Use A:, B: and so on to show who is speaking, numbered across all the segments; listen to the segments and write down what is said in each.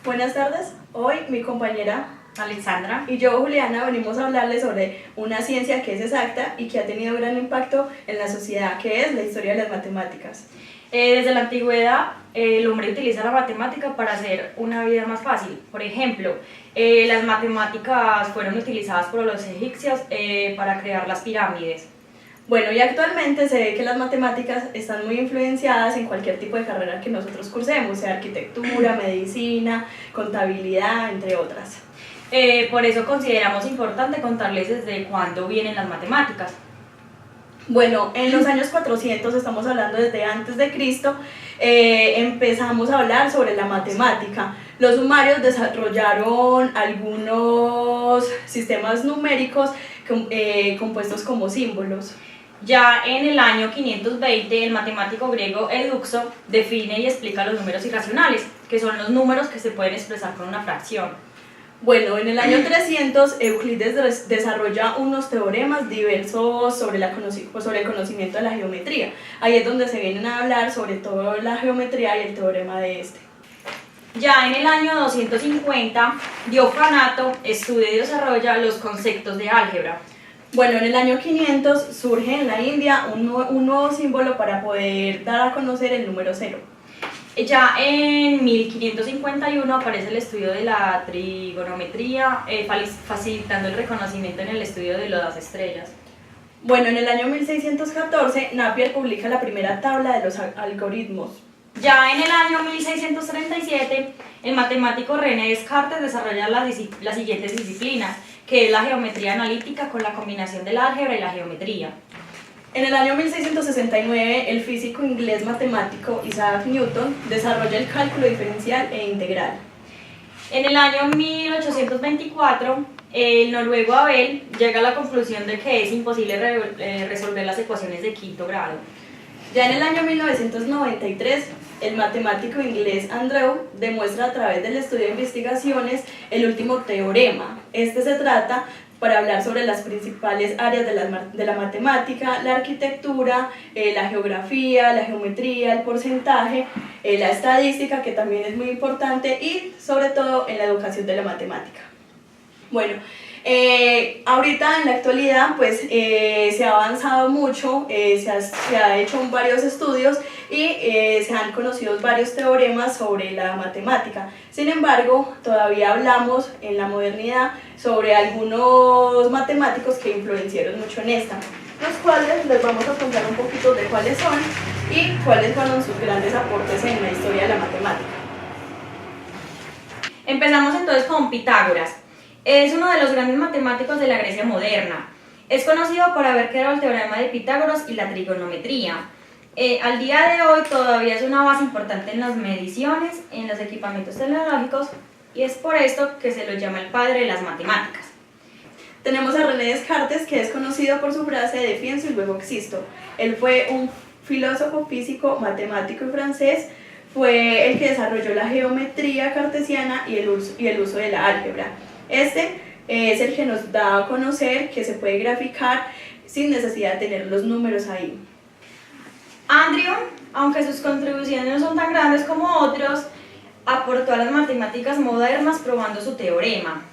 A: Buenas tardes, hoy mi compañera
B: Alexandra
A: y yo, Juliana, venimos a hablarles sobre una ciencia que es exacta y que ha tenido gran impacto en la sociedad, que es la historia de las matemáticas.
B: Desde la antigüedad, el hombre utiliza la matemática para hacer una vida más fácil. Por ejemplo, las matemáticas fueron utilizadas por los egipcios para crear las pirámides.
A: Bueno, y actualmente se ve que las matemáticas están muy influenciadas en cualquier tipo de carrera que nosotros cursemos, sea arquitectura, medicina, contabilidad, entre otras.
B: Por eso consideramos importante contarles desde cuándo vienen las matemáticas.
A: Bueno, en los años 400, estamos hablando desde antes de Cristo, empezamos a hablar sobre la matemática. Los sumerios desarrollaron algunos sistemas numéricos compuestos como símbolos.
B: Ya en el año 520, el matemático griego Euclid define y explica los números irracionales, que son los números que se pueden expresar con una fracción.
A: Bueno, en el año 300, Euclides desarrolla unos teoremas diversos sobre el conocimiento de la geometría. Ahí es donde se vienen a hablar sobre todo la geometría y el teorema de este.
B: Ya en el año 250, Diófanato estudia y desarrolla los conceptos de álgebra.
A: Bueno, en el año 500 surge en la India un nuevo símbolo para poder dar a conocer el número 0.
B: Ya en 1551 aparece el estudio de la trigonometría, facilitando el reconocimiento en el estudio de las estrellas.
A: Bueno, en el año 1614, Napier publica la primera tabla de los algoritmos.
B: Ya en el año 1637, el matemático René Descartes desarrolla las siguientes disciplinas, que es la geometría analítica con la combinación del álgebra y la geometría.
A: En el año 1669, el físico inglés matemático Isaac Newton desarrolla el cálculo diferencial e integral.
B: En el año 1824, el noruego Abel llega a la conclusión de que es imposible resolver las ecuaciones de quinto grado.
A: Ya en el año 1993, el matemático inglés Andrew demuestra a través del estudio de investigaciones el último teorema. Este se trata para hablar sobre las principales áreas de la matemática, la arquitectura, la geografía, la geometría, el porcentaje, la estadística, que también es muy importante, y sobre todo en la educación de la matemática. Bueno, ahorita en la actualidad pues se ha avanzado mucho, se ha hecho varios estudios y se han conocido varios teoremas sobre la matemática. Sin embargo, todavía hablamos en la modernidad sobre algunos matemáticos que influenciaron mucho en esta, los cuales les vamos a contar un poquito de cuáles son y cuáles fueron sus grandes aportes en la historia de la matemática.
B: Empezamos entonces con Pitágoras. Es uno de los grandes matemáticos de la Grecia moderna. Es conocido por haber creado el teorema de Pitágoras y la trigonometría. Al día de hoy todavía es una base importante en las mediciones, en los equipamientos tecnológicos, y es por esto que se lo llama el padre de las matemáticas.
A: Tenemos a René Descartes, que es conocido por su frase de pienso y luego existo. Él fue un filósofo, físico, matemático y francés. Fue el que desarrolló la geometría cartesiana y el uso de la álgebra. Este es el que nos da a conocer que se puede graficar sin necesidad de tener los números ahí.
B: Andrew, aunque sus contribuciones no son tan grandes como otros, aportó a las matemáticas modernas probando su teorema.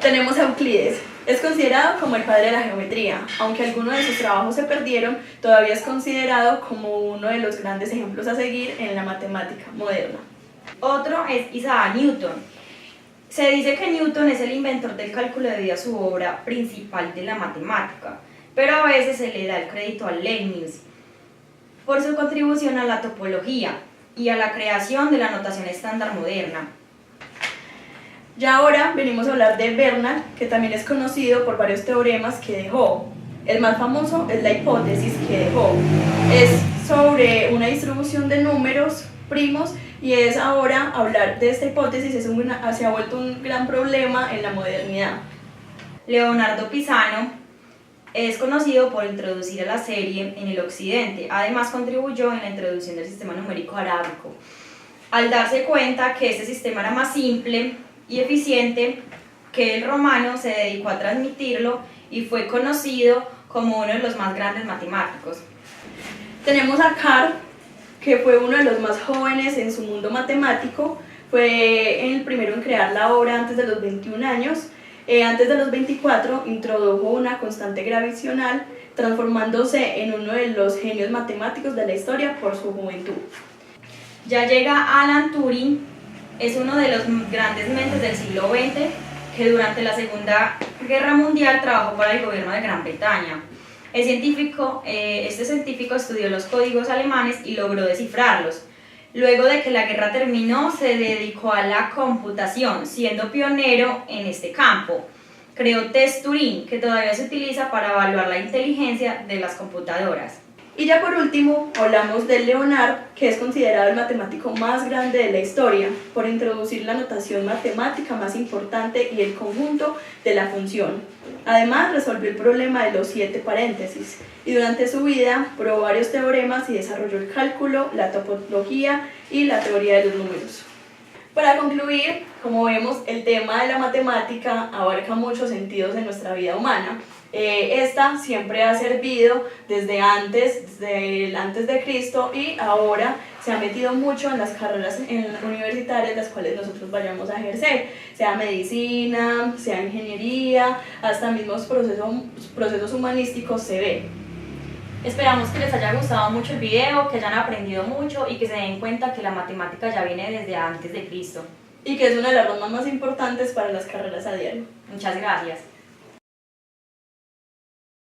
A: Tenemos a Euclides. Es considerado como el padre de la geometría. Aunque algunos de sus trabajos se perdieron, todavía es considerado como uno de los grandes ejemplos a seguir en la matemática moderna.
B: Otro es Isaac Newton. Se dice que Newton es el inventor del cálculo debido a su obra principal de la matemática, pero a veces se le da el crédito a Leibniz por su contribución a la topología y a la creación de la notación estándar moderna.
A: Ya ahora venimos a hablar de Bernard, que también es conocido por varios teoremas que dejó. El más famoso es la hipótesis que dejó. Es sobre una distribución de números primos, y es ahora hablar de esta hipótesis se ha vuelto un gran problema en la modernidad.
B: Leonardo Pisano es conocido por introducir a la serie en el occidente. Además contribuyó en la introducción del sistema numérico arábico, al darse cuenta que este sistema era más simple y eficiente que el romano. Se dedicó a transmitirlo y fue conocido como uno de los más grandes matemáticos.
A: Tenemos a Carl, que fue uno de los más jóvenes en su mundo matemático, Fue el primero en crear la obra antes de los 21 años. Antes de los 24 introdujo una constante gravitacional, transformándose en uno de los genios matemáticos de la historia por su juventud.
B: Ya llega Alan Turing, es uno de los grandes mentes del siglo XX que durante la Segunda Guerra Mundial trabajó para el gobierno de Gran Bretaña. Este científico estudió los códigos alemanes y logró descifrarlos. Luego de que la guerra terminó, se dedicó a la computación, siendo pionero en este campo. Creó test Turing, que todavía se utiliza para evaluar la inteligencia de las computadoras.
A: Y ya por último, hablamos de Leonard, que es considerado el matemático más grande de la historia, por introducir la notación matemática más importante y el conjunto de la función. Además, resolvió el problema de los 7 paréntesis, y durante su vida probó varios teoremas y desarrolló el cálculo, la topología y la teoría de los números. Para concluir, como vemos, el tema de la matemática abarca muchos sentidos de nuestra vida humana. Esta siempre ha servido desde antes de Cristo, y ahora se ha metido mucho en las carreras universitarias las cuales nosotros vayamos a ejercer, sea medicina, sea ingeniería, hasta mismos procesos humanísticos se ve.
B: Esperamos que les haya gustado mucho el video, que hayan aprendido mucho y que se den cuenta que la matemática ya viene desde antes de Cristo.
A: Y que es una de las ramas más importantes para las carreras a diario.
B: Muchas gracias.